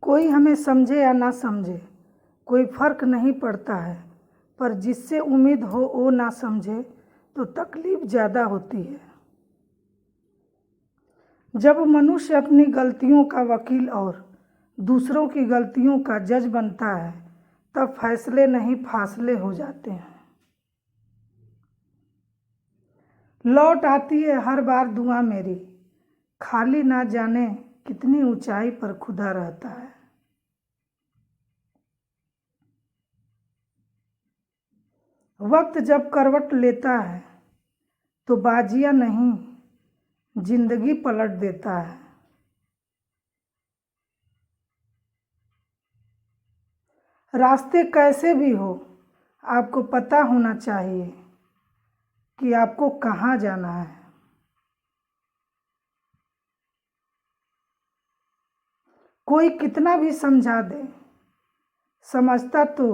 कोई हमें समझे या ना समझे कोई फ़र्क नहीं पड़ता है, पर जिससे उम्मीद हो वो ना समझे तो तकलीफ़ ज़्यादा होती है। जब मनुष्य अपनी गलतियों का वकील और दूसरों की गलतियों का जज बनता है, तब फैसले नहीं फासले हो जाते हैं। लौट आती है हर बार दुआ मेरी, खाली ना जाने कितनी ऊंचाई पर खुदा रहता है। वक्त जब करवट लेता है तो बाजियां नहीं, जिंदगी पलट देता है। रास्ते कैसे भी हो, आपको पता होना चाहिए कि आपको कहाँ जाना है। कोई कितना भी समझा दे, समझता तो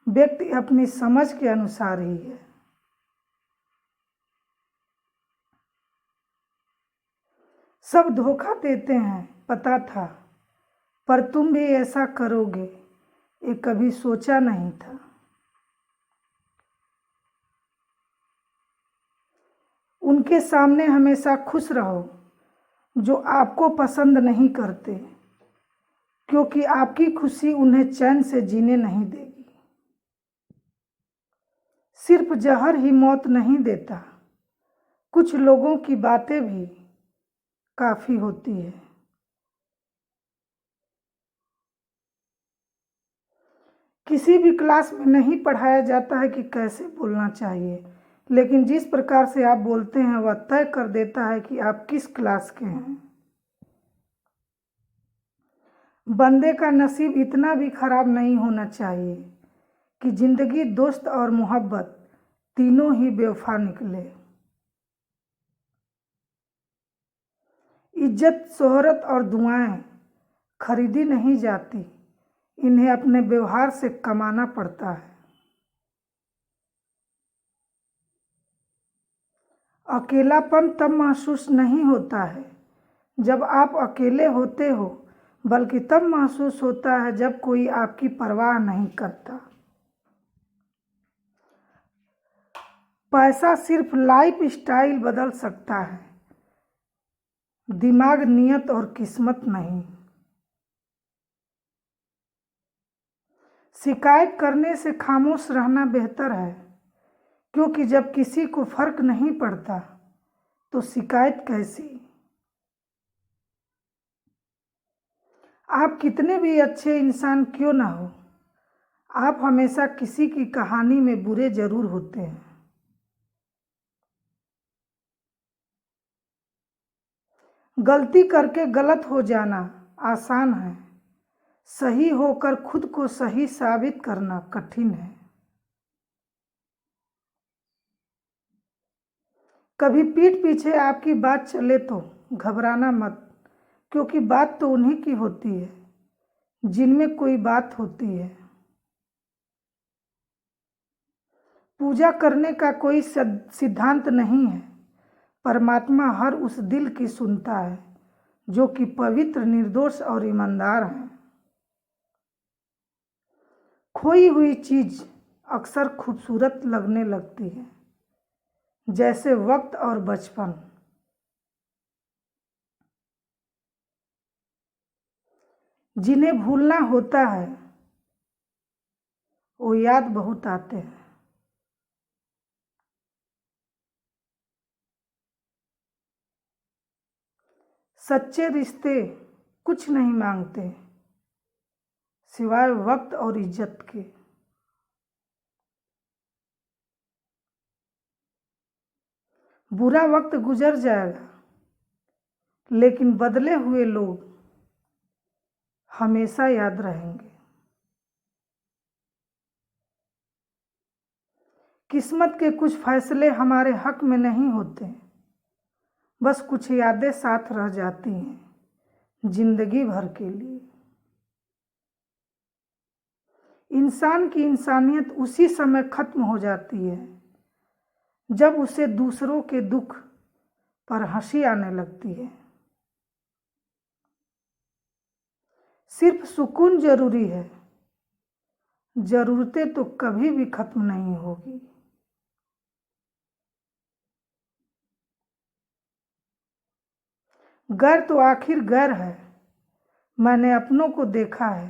व्यक्ति अपनी समझ के अनुसार ही है। सब धोखा देते हैं पता था, पर तुम भी ऐसा करोगे ये कभी सोचा नहीं था। उनके सामने हमेशा खुश रहो जो आपको पसंद नहीं करते, क्योंकि आपकी खुशी उन्हें चैन से जीने नहीं देगी। सिर्फ जहर ही मौत नहीं देता, कुछ लोगों की बातें भी काफ़ी होती है। किसी भी क्लास में नहीं पढ़ाया जाता है कि कैसे बोलना चाहिए, लेकिन जिस प्रकार से आप बोलते हैं वह तय कर देता है कि आप किस क्लास के हैं। बंदे का नसीब इतना भी खराब नहीं होना चाहिए कि जिंदगी दोस्त और मोहब्बत तीनों ही बेवफा निकले। इज्जत, शोहरत और दुआएं खरीदी नहीं जाती, इन्हें अपने व्यवहार से कमाना पड़ता है। अकेलापन तब महसूस नहीं होता है जब आप अकेले होते हो, बल्कि तब महसूस होता है जब कोई आपकी परवाह नहीं करता। पैसा सिर्फ लाइफ स्टाइल बदल सकता है, दिमाग, नियत और किस्मत नहीं। शिकायत करने से खामोश रहना बेहतर है, क्योंकि जब किसी को फर्क नहीं पड़ता तो शिकायत कैसी। आप कितने भी अच्छे इंसान क्यों ना हो, आप हमेशा किसी की कहानी में बुरे जरूर होते हैं। गलती करके गलत हो जाना आसान है, सही होकर खुद को सही साबित करना कठिन है। कभी पीठ पीछे आपकी बात चले तो घबराना मत, क्योंकि बात तो उन्हीं की होती है जिनमें कोई बात होती है। पूजा करने का कोई सिद्धांत नहीं है, परमात्मा हर उस दिल की सुनता है जो कि पवित्र, निर्दोष और ईमानदार है। खोई हुई चीज अक्सर खूबसूरत लगने लगती है, जैसे वक्त और बचपन। जिन्हें भूलना होता है वो याद बहुत आते हैं। सच्चे रिश्ते कुछ नहीं मांगते सिवाय वक्त और इज्जत के। बुरा वक्त गुजर जाएगा, लेकिन बदले हुए लोग हमेशा याद रहेंगे। किस्मत के कुछ फैसले हमारे हक में नहीं होते, बस कुछ यादें साथ रह जाती हैं जिंदगी भर के लिए। इंसान की इंसानियत उसी समय खत्म हो जाती है जब उसे दूसरों के दुख पर हंसी आने लगती है। सिर्फ सुकून जरूरी है, जरूरतें तो कभी भी खत्म नहीं होगी। गैर तो आखिर गैर है, मैंने अपनों को देखा है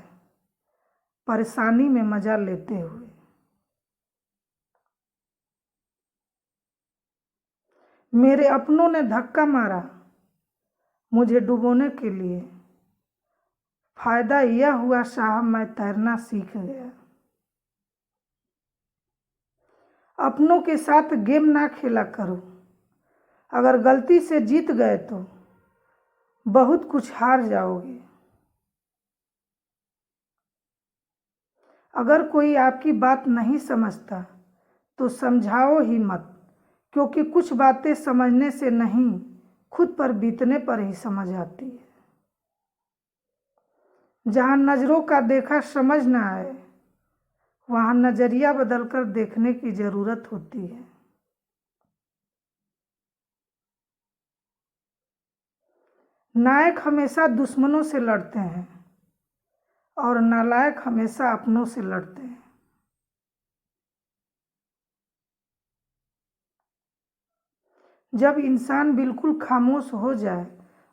परेशानी में मजा लेते हुए। मेरे अपनों ने धक्का मारा मुझे डुबोने के लिए, फायदा यह हुआ साहब मैं तैरना सीख गया। अपनों के साथ गेम ना खेला करो, अगर गलती से जीत गए तो बहुत कुछ हार जाओगे। अगर कोई आपकी बात नहीं समझता तो समझाओ ही मत, क्योंकि कुछ बातें समझने से नहीं खुद पर बीतने पर ही समझ आती है। जहाँ नज़रों का देखा समझ ना आए, वहाँ नज़रिया बदलकर देखने की ज़रूरत होती है। नायक हमेशा दुश्मनों से लड़ते हैं और नालायक हमेशा अपनों से लड़ते हैं। जब इंसान बिल्कुल खामोश हो जाए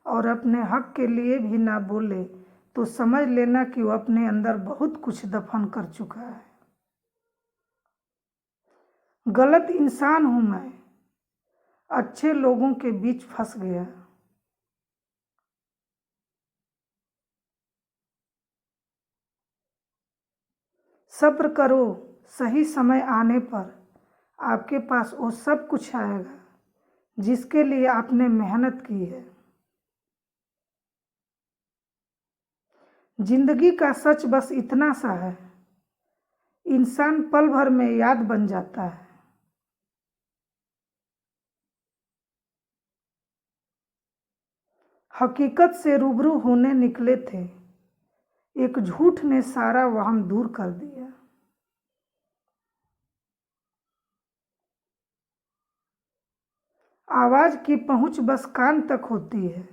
और अपने हक के लिए भी ना बोले तो समझ लेना कि वो अपने अंदर बहुत कुछ दफन कर चुका है। गलत इंसान हूं मैं, अच्छे लोगों के बीच फंस गया। सब्र करो, सही समय आने पर आपके पास वो सब कुछ आएगा जिसके लिए आपने मेहनत की है। जिंदगी का सच बस इतना सा है, इंसान पल भर में याद बन जाता है। हकीकत से रूबरू होने निकले थे, एक झूठ ने सारा वहम दूर कर दिया। आवाज की पहुंच बस कान तक होती है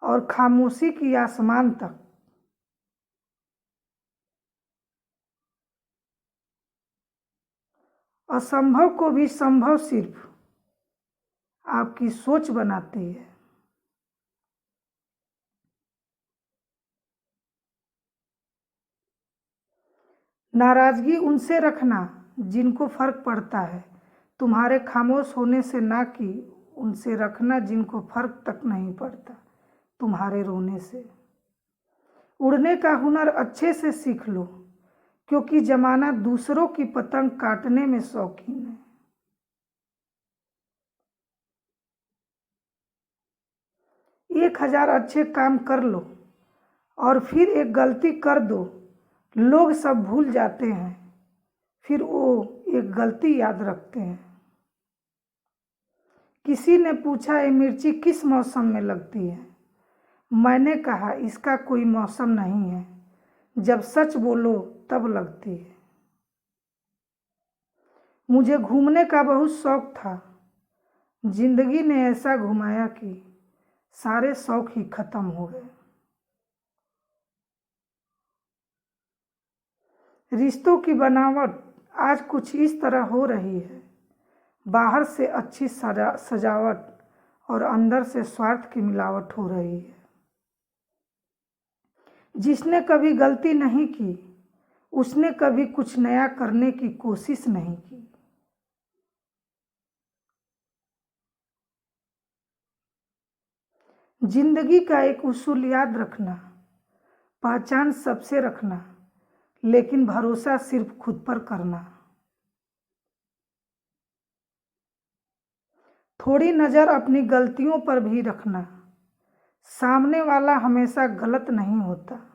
और खामोशी की आसमान तक। असंभव को भी संभव सिर्फ आपकी सोच बनाती है। नाराजगी उनसे रखना जिनको फर्क पड़ता है तुम्हारे खामोश होने से, ना कि उनसे रखना जिनको फर्क तक नहीं पड़ता तुम्हारे रोने से। उड़ने का हुनर अच्छे से सीख लो, क्योंकि जमाना दूसरों की पतंग काटने में शौकीन है। 1000 अच्छे काम कर लो और फिर एक गलती कर दो, लोग सब भूल जाते हैं, फिर वो एक गलती याद रखते हैं। किसी ने पूछा ये मिर्ची किस मौसम में लगती है, मैंने कहा इसका कोई मौसम नहीं है, जब सच बोलो तब लगती है। मुझे घूमने का बहुत शौक था, जिंदगी ने ऐसा घुमाया कि सारे शौक ही खत्म हो गए। रिश्तों की बनावट आज कुछ इस तरह हो रही है, बाहर से अच्छी सजावट और अंदर से स्वार्थ की मिलावट हो रही है। जिसने कभी गलती नहीं की उसने कभी कुछ नया करने की कोशिश नहीं की। जिंदगी का एक उसूल याद रखना, पहचान सबसे रखना, लेकिन भरोसा सिर्फ खुद पर करना। थोड़ी नज़र अपनी गलतियों पर भी रखना, सामने वाला हमेशा गलत नहीं होता।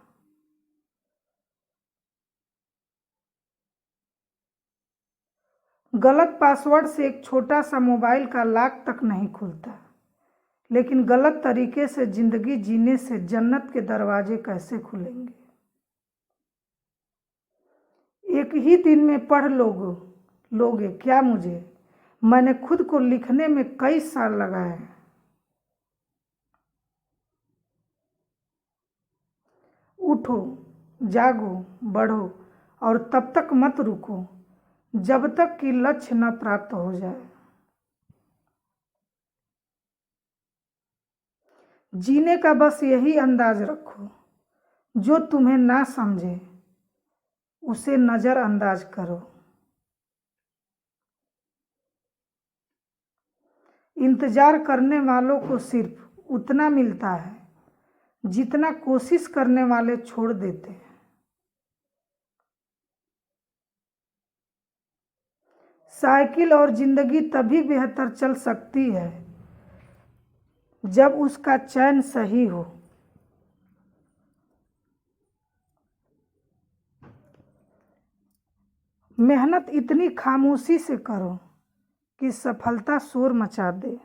गलत पासवर्ड से एक छोटा सा मोबाइल का लॉक तक नहीं खुलता, लेकिन गलत तरीके से जिंदगी जीने से जन्नत के दरवाजे कैसे खुलेंगे। एक ही दिन में पढ़ लोगे क्या मुझे, मैंने खुद को लिखने में कई साल लगाए हैं। उठो, जागो, बढ़ो और तब तक मत रुको जब तक कि लक्ष्य न प्राप्त हो जाए। जीने का बस यही अंदाज रखो, जो तुम्हें ना समझे उसे नजरअंदाज करो। इंतजार करने वालों को सिर्फ उतना मिलता है जितना कोशिश करने वाले छोड़ देते हैं। साइकिल और जिंदगी तभी बेहतर चल सकती है जब उसका चयन सही हो। मेहनत इतनी खामोशी से करो कि सफलता शोर मचा दे।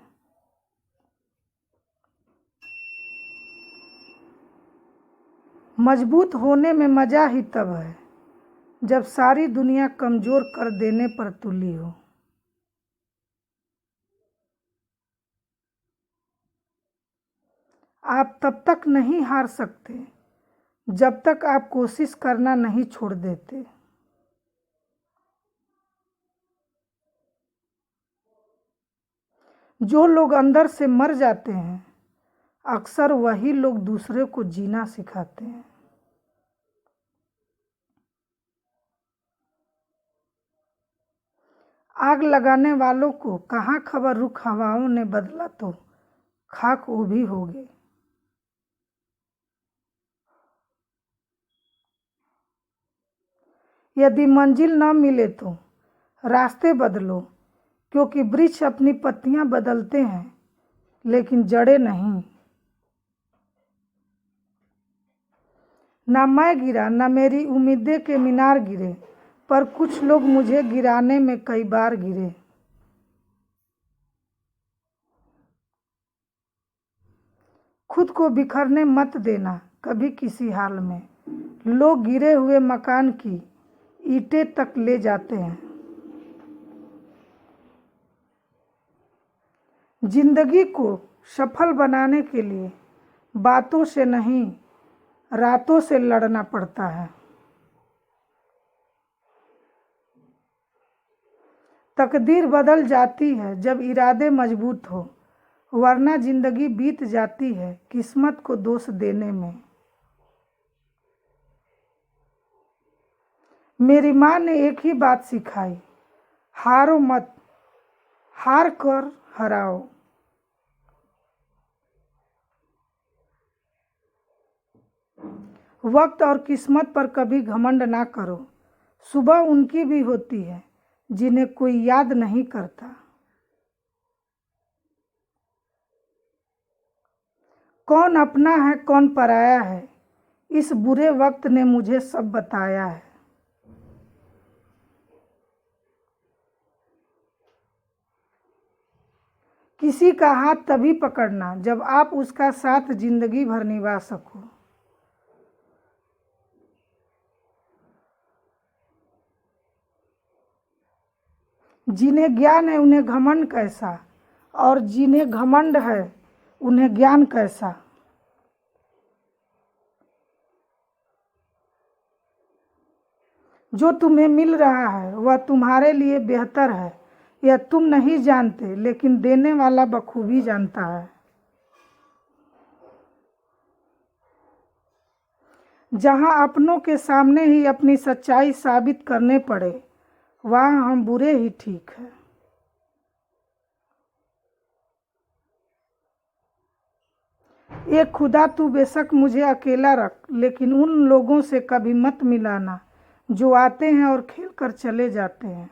मजबूत होने में मजा ही तब है जब सारी दुनिया कमजोर कर देने पर तुली हो। आप तब तक नहीं हार सकते जब तक आप कोशिश करना नहीं छोड़ देते। जो लोग अंदर से मर जाते हैं अक्सर वही लोग दूसरे को जीना सिखाते हैं। आग लगाने वालों को कहाँ खबर रुख हवाओं ने बदला तो खाक वो भी हो गए। यदि मंजिल न मिले तो रास्ते बदलो, क्योंकि वृक्ष अपनी पत्तियां बदलते हैं लेकिन जड़ें नहीं। ना मैं गिरा, ना मेरी उम्मीदें के मीनार गिरे, पर कुछ लोग मुझे गिराने में कई बार गिरे। खुद को बिखरने मत देना कभी किसी हाल में। लोग गिरे हुए मकान की ईंटें तक ले जाते हैं। जिंदगी को सफल बनाने के लिए बातों से नहीं, रातों से लड़ना पड़ता है। तकदीर बदल जाती है जब इरादे मजबूत हो, वरना जिंदगी बीत जाती है किस्मत को दोष देने में। मेरी माँ ने एक ही बात सिखाई, हारो मत, हार कर हराओ। वक्त और किस्मत पर कभी घमंड ना करो। सुबह उनकी भी होती है जिन्हें कोई याद नहीं करता। कौन अपना है कौन पराया है, इस बुरे वक्त ने मुझे सब बताया है। किसी का हाथ तभी पकड़ना जब आप उसका साथ जिंदगी भर निभा सको। जिन्हें ज्ञान है उन्हें घमंड कैसा, और जिन्हें घमंड है उन्हें ज्ञान कैसा। जो तुम्हें मिल रहा है वह तुम्हारे लिए बेहतर है, यह तुम नहीं जानते लेकिन देने वाला बखूबी जानता है। जहां अपनों के सामने ही अपनी सच्चाई साबित करने पड़े, वहां हम बुरे ही ठीक है। ये खुदा तू बेशक मुझे अकेला रख, लेकिन उन लोगों से कभी मत मिलाना जो आते हैं और खेल कर चले जाते हैं।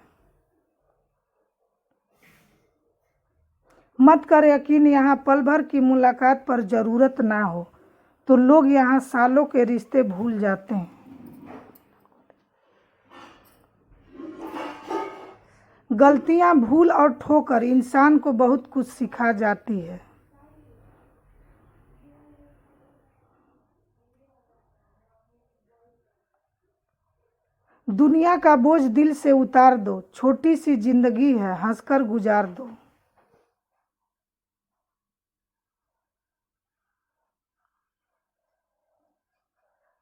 मत कर यकीन यहाँ पल भर की मुलाकात पर जरूरत ना हो तो लोग यहाँ सालों के रिश्ते भूल जाते हैं। गलतियाँ, भूल और ठोकर इंसान को बहुत कुछ सिखा जाती है। दुनिया का बोझ दिल से उतार दो, छोटी सी जिंदगी है हंसकर गुजार दो।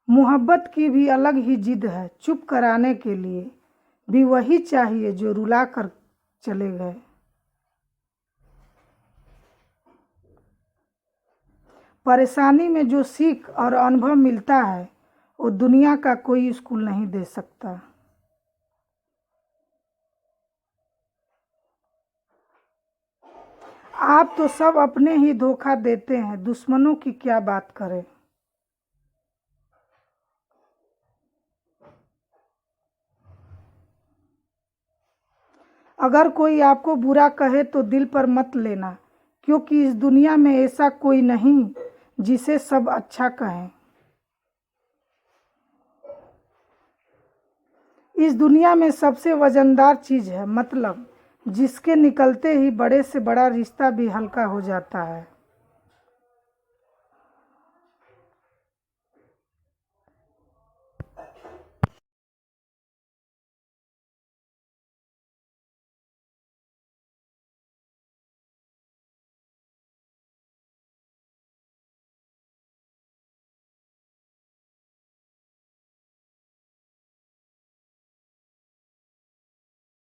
मोहब्बत की भी अलग ही जिद है, चुप कराने के लिए भी वही चाहिए जो रुला कर चले गए। परेशानी में जो सीख और अनुभव मिलता है वो दुनिया का कोई स्कूल नहीं दे सकता। आप तो सब अपने ही धोखा देते हैं, दुश्मनों की क्या बात करें। अगर कोई आपको बुरा कहे तो दिल पर मत लेना, क्योंकि इस दुनिया में ऐसा कोई नहीं जिसे सब अच्छा कहें। इस दुनिया में सबसे वजनदार चीज है मतलब, जिसके निकलते ही बड़े से बड़ा रिश्ता भी हल्का हो जाता है।